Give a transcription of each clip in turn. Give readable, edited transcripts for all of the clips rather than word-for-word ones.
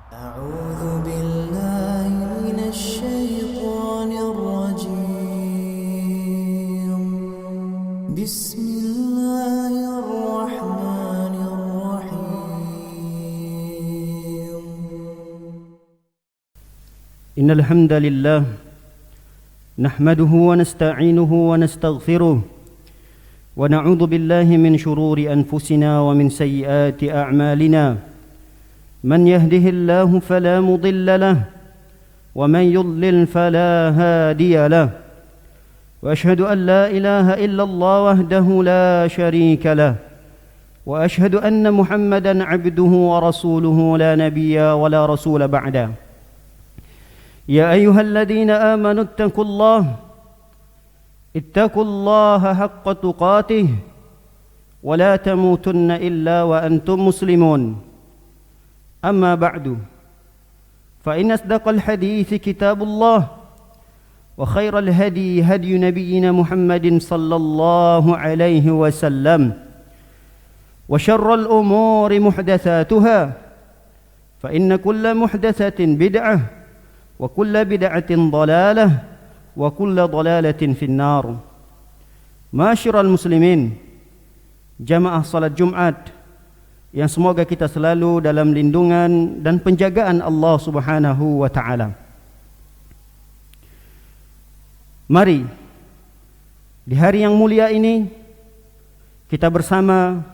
أعوذ بالله من الشيطان الرجيم بسم الله الرحمن الرحيم إن الحمد لله نحمده ونستعينه ونستغفره ونعوذ بالله من شرور أنفسنا ومن سيئات أعمالنا من يهده الله فلا مضل له ومن يضلل فلا هادي له وأشهد أن لا إله إلا الله وحده لا شريك له وأشهد أن محمدا عبده ورسوله لا نبي ولا رسول بعده يا أيها الذين آمنوا اتقوا الله حق تقاته ولا تموتن إلا وأنتم مسلمون أما بعد فإن أصدق الحديث كتاب الله وخير الهدي هدي نبينا محمد صلى الله عليه وسلم وشر الأمور محدثاتها فإن كل محدثة بدعة وكل بدعة ضلالة وكل ضلالة في النار. Masyiral muslimin, jamaah salat Jumat yang semoga kita selalu dalam lindungan dan penjagaan Allah Subhanahu wa taala. Mari di hari yang mulia ini kita bersama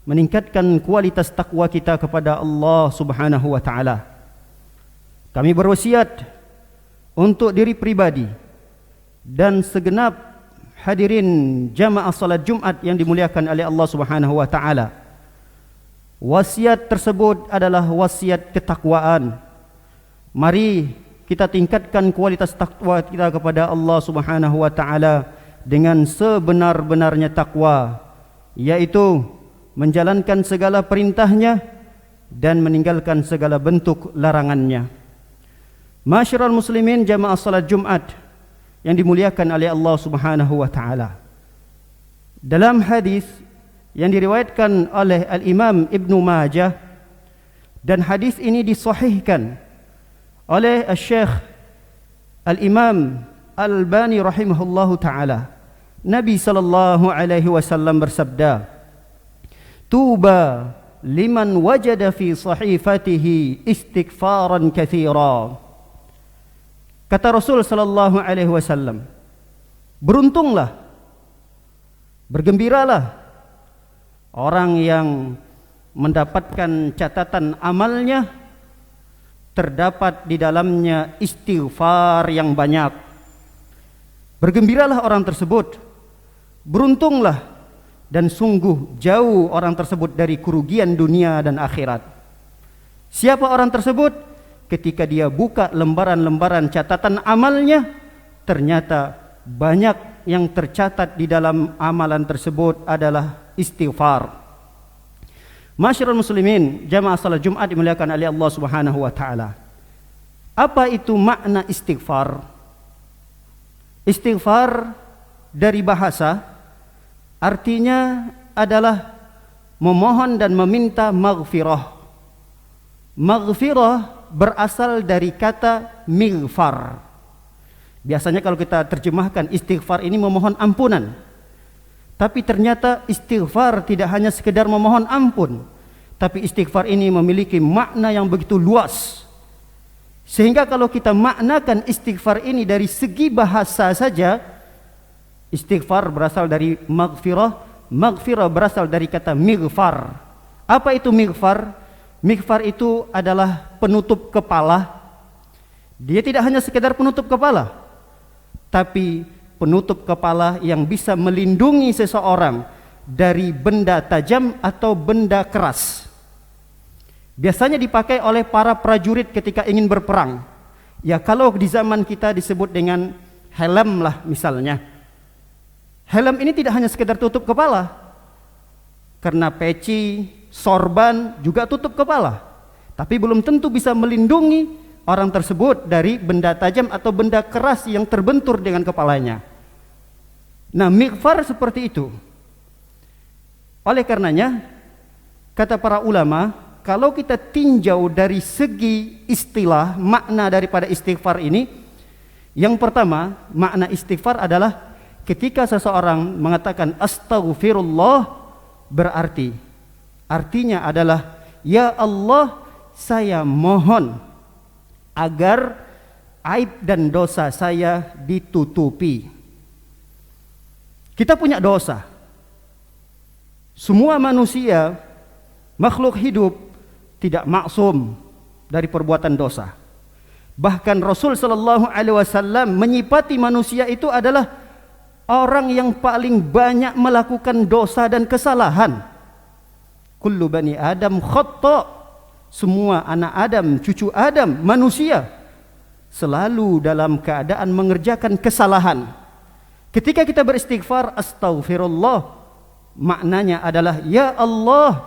meningkatkan kualitas takwa kita kepada Allah Subhanahu wa taala. Kami berwasiat untuk diri pribadi dan segenap hadirin jamaah salat Jumat yang dimuliakan oleh Allah Subhanahu wa taala. Wasiat tersebut adalah wasiat ketakwaan. Mari kita tingkatkan kualitas takwa kita kepada Allah Subhanahu wa taala dengan sebenar-benarnya takwa, yaitu menjalankan segala perintahnya dan meninggalkan segala bentuk larangannya. Masyiral muslimin, jamaah salat Jumat yang dimuliakan oleh Allah Subhanahu wa taala. Dalam hadis yang diriwayatkan oleh Al-Imam Ibnu Majah, dan hadis ini disahihkan oleh Syekh Al-Imam Al-Albani rahimahullahu taala. Nabi sallallahu alaihi wasallam bersabda, "Tuba liman wajada fi sahifatihi istighfaran katsira." Kata Rasul sallallahu alaihi wasallam, beruntunglah, bergembiralah orang yang mendapatkan catatan amalnya terdapat di dalamnya istighfar yang banyak. Bergembiralah orang tersebut, beruntunglah, dan sungguh jauh orang tersebut dari kerugian dunia dan akhirat. Siapa orang tersebut? Ketika dia buka lembaran-lembaran catatan amalnya, ternyata banyak yang tercatat di dalam amalan tersebut adalah istighfar. Masyiral muslimin, jamaah salat Jumat dimuliakan oleh Allah Subhanahu wa taala. Apa itu makna istighfar? Istighfar dari bahasa artinya adalah memohon dan meminta maghfirah. Maghfirah berasal dari kata mighfar. Biasanya kalau kita terjemahkan istighfar ini memohon ampunan. Tapi ternyata istighfar tidak hanya sekedar memohon ampun, tapi istighfar ini memiliki makna yang begitu luas. Sehingga kalau kita maknakan istighfar ini dari segi bahasa saja, istighfar berasal dari maghfirah, maghfirah berasal dari kata mighfar. Apa itu mighfar? Mighfar itu adalah penutup kepala. Dia tidak hanya sekedar penutup kepala, tapi penutup kepala yang bisa melindungi seseorang dari benda tajam atau benda keras. Biasanya dipakai oleh para prajurit ketika ingin berperang. Ya, kalau di zaman kita disebut dengan helm lah misalnya. Helm ini tidak hanya sekedar tutup kepala, karena peci, sorban juga tutup kepala, tapi belum tentu bisa melindungi orang tersebut dari benda tajam atau benda keras yang terbentur dengan kepalanya. Nah, mighfar seperti itu. Oleh karenanya, kata para ulama, kalau kita tinjau dari segi istilah makna daripada istighfar ini, yang pertama, makna istighfar adalah ketika seseorang mengatakan astaghfirullah, artinya adalah, ya Allah, saya mohon agar aib dan dosa saya ditutupi. Kita punya dosa. Semua manusia, makhluk hidup tidak maksum dari perbuatan dosa. Bahkan Rasul sallallahu alaihi wasallam menyifati manusia itu adalah orang yang paling banyak melakukan dosa dan kesalahan. Kullu bani Adam khata'. Semua anak Adam, cucu Adam, manusia selalu dalam keadaan mengerjakan kesalahan. Ketika kita beristighfar astaghfirullah, maknanya adalah, ya Allah,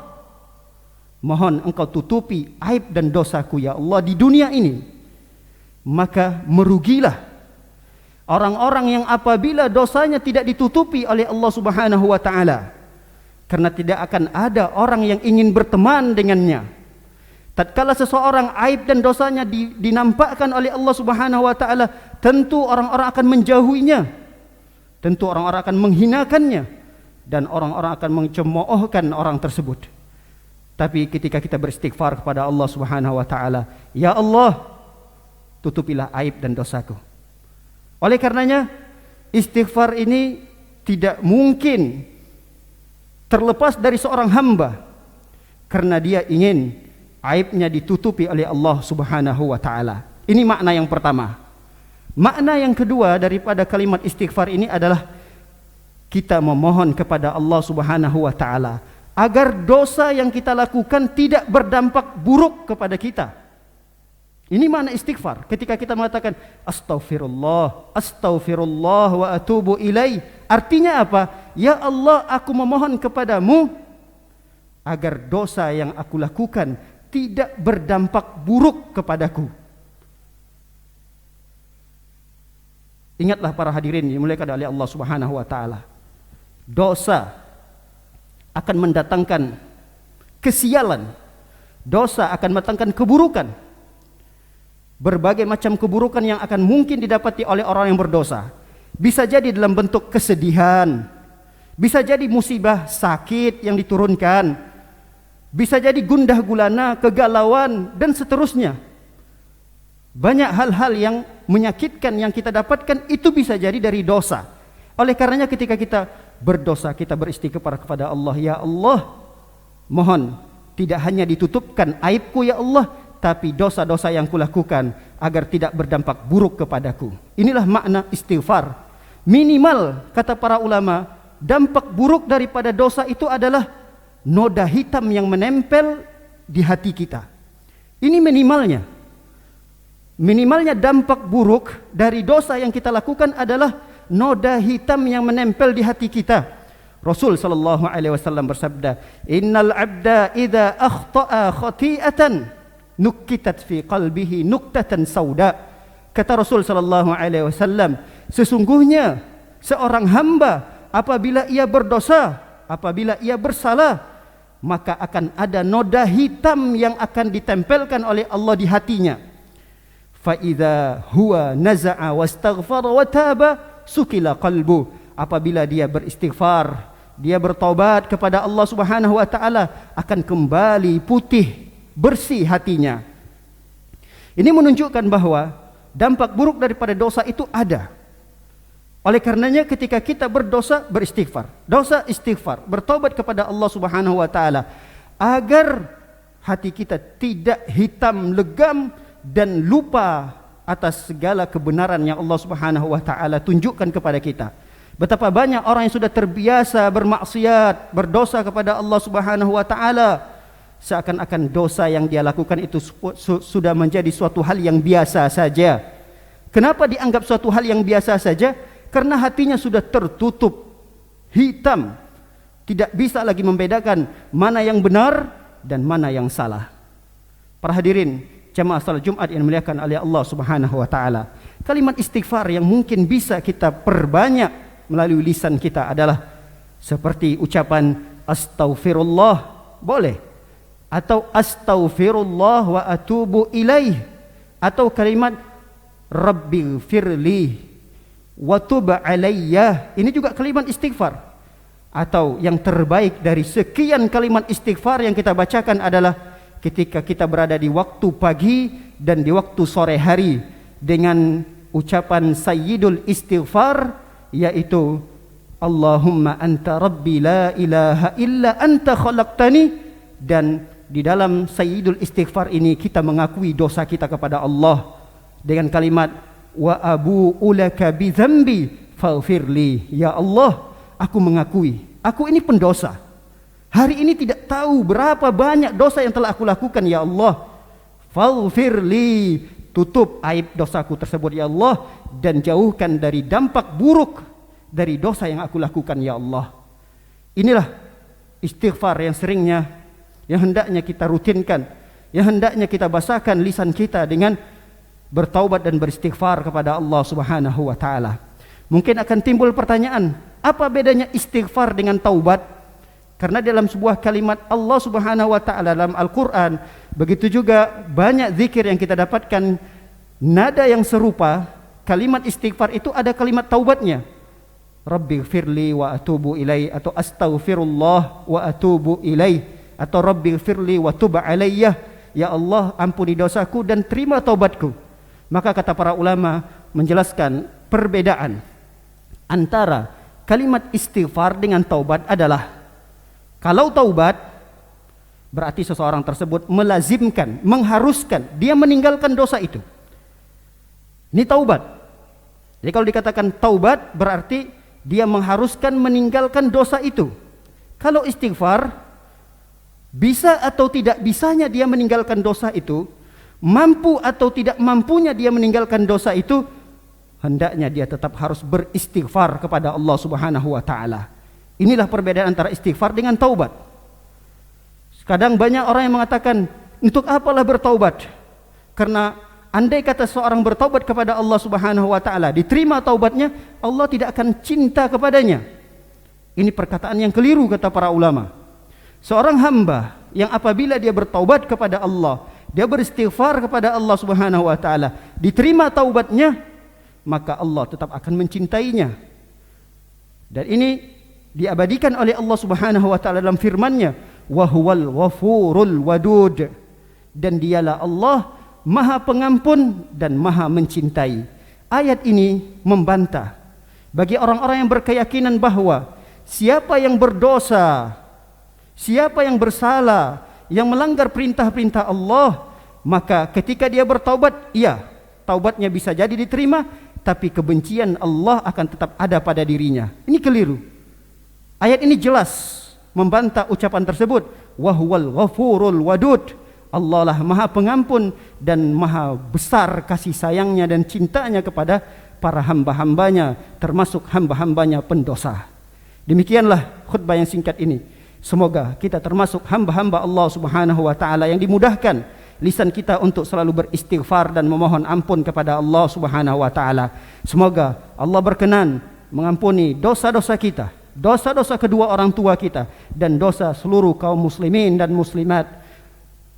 mohon engkau tutupi aib dan dosaku ya Allah di dunia ini. Maka merugilah orang-orang yang apabila dosanya tidak ditutupi oleh Allah Subhanahu wa taala. Karena tidak akan ada orang yang ingin berteman dengannya. Tatkala seseorang aib dan dosanya dinampakkan oleh Allah Subhanahu wa taala, tentu orang-orang akan menjauhinya. Tentu orang-orang akan menghinakannya dan orang-orang akan mencemoohkan orang tersebut. Tapi ketika kita beristighfar kepada Allah Subhanahu wa taala, ya Allah, tutupilah aib dan dosaku. Oleh karenanya, istighfar ini tidak mungkin terlepas dari seorang hamba, karena dia ingin aibnya ditutupi oleh Allah Subhanahu wa taala. Ini makna yang pertama. Makna yang kedua daripada kalimat istighfar ini adalah kita memohon kepada Allah Subhanahu wa taala agar dosa yang kita lakukan tidak berdampak buruk kepada kita. Ini makna istighfar. Ketika kita mengatakan astaghfirullah, astaghfirullah wa atubu ilaih, artinya apa? Ya Allah, aku memohon kepadamu agar dosa yang aku lakukan tidak berdampak buruk kepadaku. Ingatlah para hadirin dimuliakan oleh Allah Subhanahu wa taala. Dosa akan mendatangkan kesialan. Dosa akan mendatangkan keburukan. Berbagai macam keburukan yang akan mungkin didapati oleh orang yang berdosa. Bisa jadi dalam bentuk kesedihan, bisa jadi musibah sakit yang diturunkan, bisa jadi gundah gulana, kegalauan, dan seterusnya. Banyak hal-hal yang menyakitkan yang kita dapatkan itu bisa jadi dari dosa. Oleh karenanya ketika kita berdosa, kita beristighfar kepada Allah, ya Allah, mohon tidak hanya ditutupkan aibku ya Allah, tapi dosa-dosa yang kulakukan agar tidak berdampak buruk kepadaku. Inilah makna istighfar. Minimal, kata para ulama, dampak buruk daripada dosa itu adalah noda hitam yang menempel di hati kita. Ini minimalnya. Minimalnya dampak buruk dari dosa yang kita lakukan adalah noda hitam yang menempel di hati kita. Rasul sallallahu alaihi wasallam bersabda, "Innal 'abda idza akhta'a khati'atan nukitat fi qalbihi nuktatan sauda." Kata Rasul sallallahu alaihi wasallam, sesungguhnya seorang hamba apabila ia berdosa, apabila ia bersalah, maka akan ada noda hitam yang akan ditempelkan oleh Allah di hatinya. Fa idza huwa naza'a wastaghfara wa taba sukila qalbu. Apabila dia beristighfar, dia bertaubat kepada Allah Subhanahu wa taala, akan kembali putih, bersih hatinya. Ini menunjukkan bahwa dampak buruk daripada dosa itu ada. Oleh karenanya ketika kita berdosa, beristighfar. Dosa, istighfar, bertaubat kepada Allah Subhanahu wa taala agar hati kita tidak hitam legam dan lupa atas segala kebenaran yang Allah Subhanahu wa taala tunjukkan kepada kita. Betapa banyak orang yang sudah terbiasa bermaksiat, berdosa kepada Allah Subhanahu wa taala, seakan-akan dosa yang dia lakukan itu sudah menjadi suatu hal yang biasa saja. Kenapa dianggap suatu hal yang biasa saja? Karena hatinya sudah tertutup, hitam, tidak bisa lagi membedakan mana yang benar dan mana yang salah. Para hadirin jamaah salat Jumat yang dimuliakan oleh Allah Subhanahu wa taala, kalimat istighfar yang mungkin bisa kita perbanyak melalui lisan kita adalah seperti ucapan astaghfirullah, boleh. atau astaghfirullah wa atubu ilaih, atau kalimat rabbighfirli wa tub alayya. Ini juga kalimat istighfar. Atau yang terbaik dari sekian kalimat istighfar yang kita bacakan adalah ketika kita berada di waktu pagi dan di waktu sore hari dengan ucapan sayyidul istighfar, yaitu Allahumma anta rabbi la ilaha illa anta khalaqtani. Dan di dalam sayyidul istighfar ini kita mengakui dosa kita kepada Allah dengan kalimat wa abu'u laka bi dzambi faghfirli. Ya Allah, aku mengakui aku ini pendosa. Hari ini tidak tahu berapa banyak dosa yang telah aku lakukan, ya Allah. Faghfirli, tutup aib dosaku tersebut ya Allah, dan jauhkan dari dampak buruk dari dosa yang aku lakukan ya Allah. Inilah istighfar yang hendaknya kita rutinkan, yang hendaknya kita basahkan lisan kita dengan bertaubat dan beristighfar kepada Allah Subhanahu wa taala. Mungkin akan timbul pertanyaan, apa bedanya istighfar dengan taubat? Karena dalam sebuah kalimat Allah Subhanahu wa taala dalam Al-Qur'an, begitu juga banyak zikir yang kita dapatkan nada yang serupa. Kalimat istighfar itu ada kalimat taubatnya. Rabbighfirli wa atubu ilai, atau astaghfirullah wa atubu ilai, atau Rabbighfirli wa tub alayya. Ya Allah, ampuni dosaku dan terima taubatku. Maka kata para ulama menjelaskan perbedaan antara kalimat istighfar dengan taubat adalah, kalau taubat berarti seseorang tersebut melazimkan, mengharuskan dia meninggalkan dosa itu. Ini taubat. Jadi kalau dikatakan taubat berarti dia mengharuskan meninggalkan dosa itu. Kalau istighfar, bisa atau tidak bisanya dia meninggalkan dosa itu, mampu atau tidak mampunya dia meninggalkan dosa itu, hendaknya dia tetap harus beristighfar kepada Allah Subhanahu wa taala. Inilah perbedaan antara istighfar dengan taubat. Kadang banyak orang yang mengatakan, untuk apalah bertaubat? Karena andai kata seorang bertaubat kepada Allah Subhanahu wa taala, diterima taubatnya, Allah tidak akan cinta kepadanya. Ini perkataan yang keliru kata para ulama. Seorang hamba yang apabila dia bertaubat kepada Allah, dia beristighfar kepada Allah Subhanahu wa taala, diterima taubatnya, maka Allah tetap akan mencintainya. Dan ini diabadikan oleh Allah Subhanahu wa taala dalam firman-Nya, wa huwal ghafurul wadud, dan dialah Allah Maha Pengampun dan Maha Mencintai. Ayat ini membantah bagi orang-orang yang berkeyakinan bahwa siapa yang berdosa, siapa yang bersalah, yang melanggar perintah-perintah Allah, maka ketika dia bertaubat, iya, taubatnya bisa jadi diterima, tapi kebencian Allah akan tetap ada pada dirinya. Ini keliru. Ayat ini jelas membantah ucapan tersebut. Wa huwal ghafurul wadud. Allah lah Maha Pengampun dan Maha besar kasih sayangnya dan cintanya kepada para hamba-hambanya, termasuk hamba-hambanya pendosa. Demikianlah khutbah yang singkat ini. Semoga kita termasuk hamba-hamba Allah Subhanahu wa taala yang dimudahkan lisan kita untuk selalu beristighfar dan memohon ampun kepada Allah Subhanahu wa taala. Semoga Allah berkenan mengampuni dosa-dosa kita, dosa-dosa kedua orang tua kita, dan dosa seluruh kaum muslimin dan muslimat.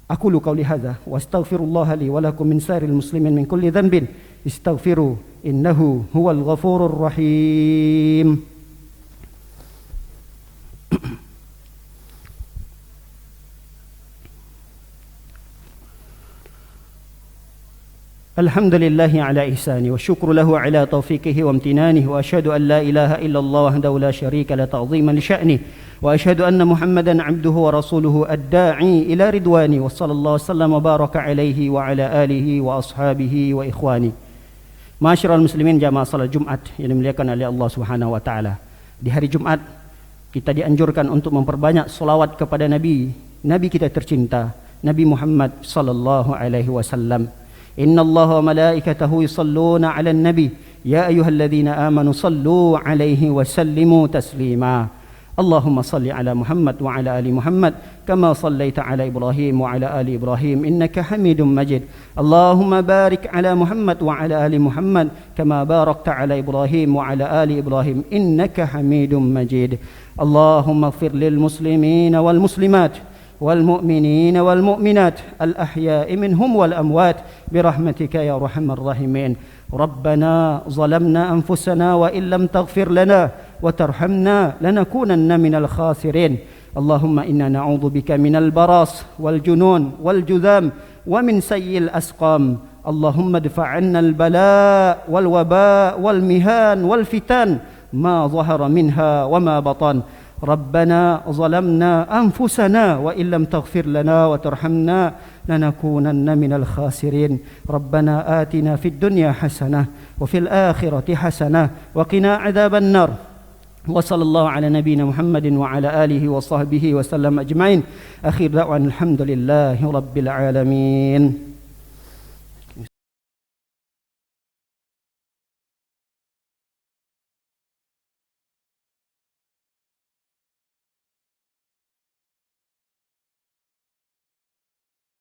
Aqulu qauli hadza wa astaghfirullaha li wa lakum min sairil muslimin min kulli dhanbin istaghfiru innahu huwal ghafurur rahim. الحمد لله على إحسانه والشكر له على توفيقه وامتنانه وأشهد أن لا إله إلا الله وحده لا شريك له تعظيما لشأنه وأشهد أن محمدا عبده ورسوله الداعي إلى رضوانه وصلى الله وسلم وبارك عليه وعلى آله وأصحابه وإخوانه. Ma'asyiral muslimin jamaah salat Jumat yang dimuliakan oleh Allah Subhanahu wa taala. Di hari Jumat kita dianjurkan untuk memperbanyak selawat kepada Nabi kita tercinta, Nabi Muhammad sallallahu alaihi wasallam. Inna Allah wa malaikatahu yusalluna 'alan nabi ya ayyuhalladzina amanu sallu 'alaihi wa sallimu taslima. Allahumma salli 'ala Muhammad wa 'ala ali Muhammad kama sallaita 'ala Ibrahim wa 'ala ali Ibrahim innaka Hamidum Majid. Allahumma barik 'ala Muhammad wa 'ala ali Muhammad kama barakta 'ala Ibrahim wa 'ala ali Ibrahim innaka Hamidum Majid. Allahumma ighfir lil muslimina wal muslimat والمؤمنين والمؤمنات الأحياء منهم والأموات برحمتك يا أرحم الراحمين. ربنا ظلمنا أنفسنا وإن لم تغفر لنا وترحمنا لنكونن من الخاسرين. اللهم إنا نعوذ بك من البراس والجنون والجذام ومن سيء الأسقام. اللهم ادفع عنا البلاء والوباء والمهان والفتن ما ظهر منها وما بطن. ربنا ظلمنا أنفسنا وإن لم تغفر لنا وترحمنا لنكونن من الخاسرين. ربنا آتنا في الدنيا حسنة وفي الآخرة حسنة وقنا عذاب النار. وصلى الله على نبينا محمد وعلى آله وصحبه وسلم أجمعين. أخير دعوانا الحمد لله رب العالمين.